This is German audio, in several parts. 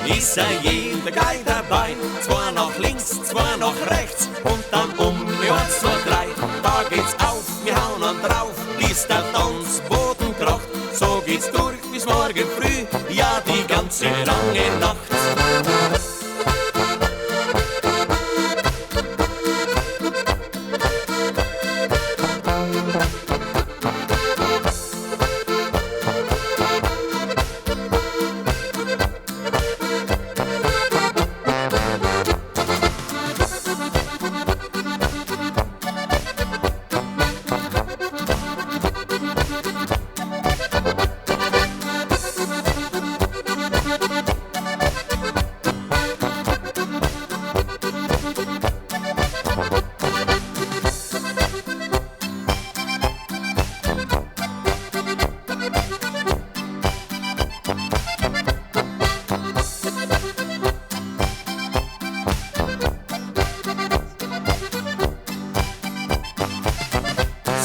ist jeder gleich dabei. Zwei nach links, zwei nach rechts und dann eins, zwei, drei. Da geht's auf, wir hauen an drauf, bis der Tanzboden kracht. So geht's durch bis morgen früh, ja die ganze lange Nacht.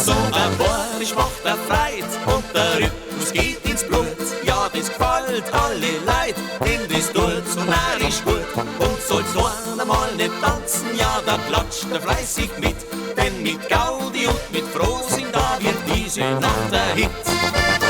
So ein Bohrisch macht er Freit und der Rhythmus geht ins Blut. Ja, das gefällt alle Leid, denn das tut so narrisch gut. Und soll's noch einmal nicht tanzen, ja, da klatscht er fleißig mit. Denn mit Gaudi und mit Frohsinn, da wird diese Nacht der Hit.